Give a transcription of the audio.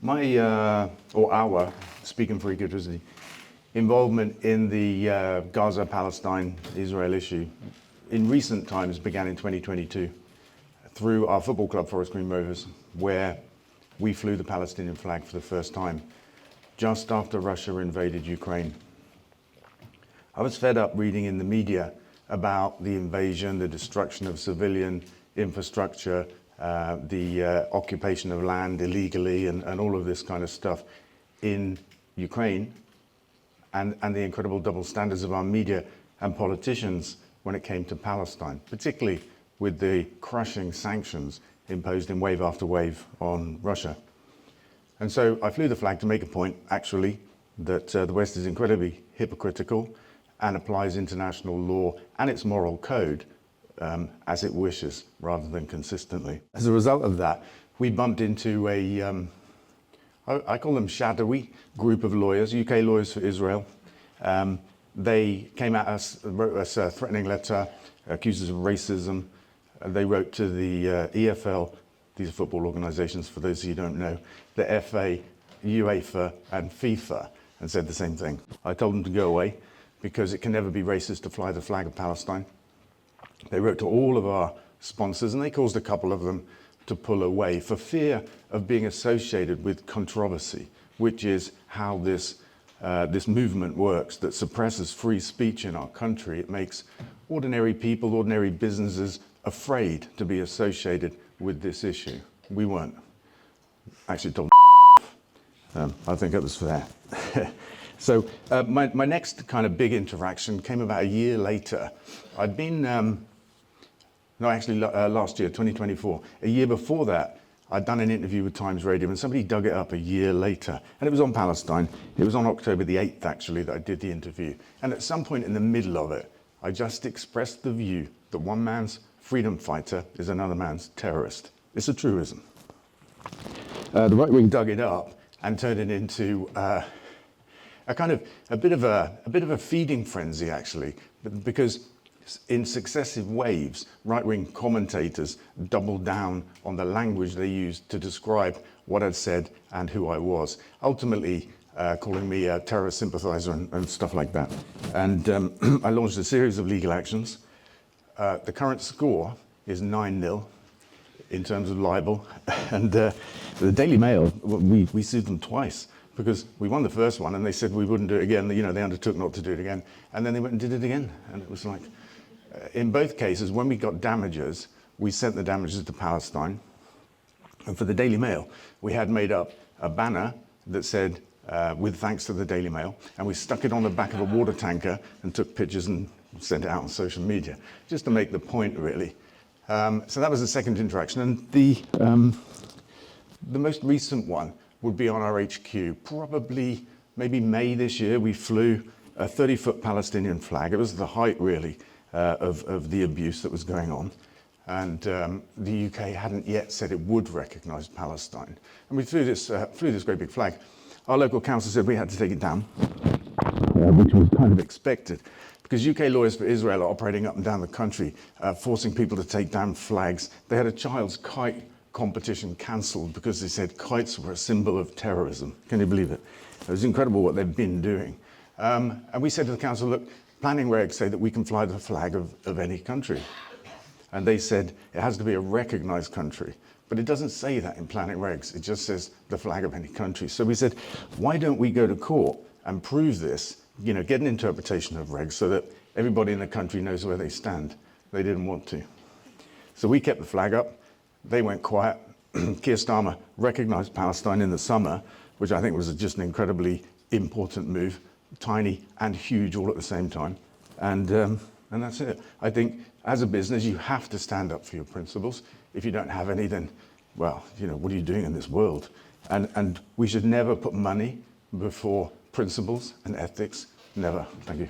Or our, speaking for Ecotricity, involvement in the Gaza-Palestine-Israel issue in recent times began in 2022 through our football club, Forest Green Rovers, where we flew the Palestinian flag for the first time, just after Russia invaded Ukraine. I was fed up reading in the media about the invasion, the destruction of civilian infrastructure, the occupation of land illegally, and all of this kind of stuff in Ukraine, and the incredible double standards of our media and politicians when it came to Palestine, particularly with the crushing sanctions imposed in wave after wave on Russia. And so I flew the flag to make a point, actually, that the West is incredibly hypocritical and applies international law and its moral code as it wishes, rather than consistently. As a result of that, we bumped into I call them shadowy group of lawyers, UK Lawyers for Israel. They came at us, wrote us a threatening letter, accused us of racism. They wrote to the EFL, these are football organisations for those of you who don't know, the FA, UEFA and FIFA, and said the same thing. I told them to go away because it can never be racist to fly the flag of Palestine. They wrote to all of our sponsors, and they caused a couple of them to pull away for fear of being associated with controversy, which is how this movement works, that suppresses free speech in our country. It makes ordinary people, ordinary businesses afraid to be associated with this issue. We weren't. Actually told I think it was fair. So my next kind of big interaction came about a year later. I'd been, last year, 2024. A year before that, I'd done an interview with Times Radio and somebody dug it up a year later. And it was on Palestine. It was on October the 8th, actually, that I did the interview. And at some point in the middle of it, I just expressed the view that one man's freedom fighter is another man's terrorist. It's a truism. The right wing dug it up and turned it into a bit of a feeding frenzy, actually, because in successive waves, right-wing commentators doubled down on the language they used to describe what I'd said and who I was, ultimately calling me a terrorist sympathizer and stuff like that. And I launched a series of legal actions. The current score is 9-0 in terms of libel, and the Daily Mail, we sued them twice, because we won the first one and they said we wouldn't do it again. You know, they undertook not to do it again. And then they went and did it again. And it was like, in both cases, when we got damages, we sent the damages to Palestine. And for the Daily Mail, we had made up a banner that said, with thanks to the Daily Mail, and we stuck it on the back of a water tanker and took pictures and sent it out on social media, just to make the point, really. So that was the second interaction. And the most recent one would be on our HQ. Probably maybe May this year, we flew a 30-foot Palestinian flag. It was the height, really, of the abuse that was going on. And the UK hadn't yet said it would recognise Palestine. And we flew this great big flag. Our local council said we had to take it down, which was kind of expected, because UK Lawyers for Israel are operating up and down the country, forcing people to take down flags. They had a child's kite competition cancelled because they said kites were a symbol of terrorism. Can you believe it? It was incredible what they've been doing. And we said to the council, look, planning regs say that we can fly the flag of any country. And they said it has to be a recognised country. But it doesn't say that in planning regs. It just says the flag of any country. So we said, why don't we go to court and prove this, you know, get an interpretation of regs so that everybody in the country knows where they stand. They didn't want to. So we kept the flag up. They went quiet. Keir Starmer recognised Palestine in the summer, which I think was just an incredibly important move, tiny and huge all at the same time. And that's it. I think as a business, you have to stand up for your principles. If you don't have any, then, well, you know, what are you doing in this world? And we should never put money before principles and ethics. Never. Thank you.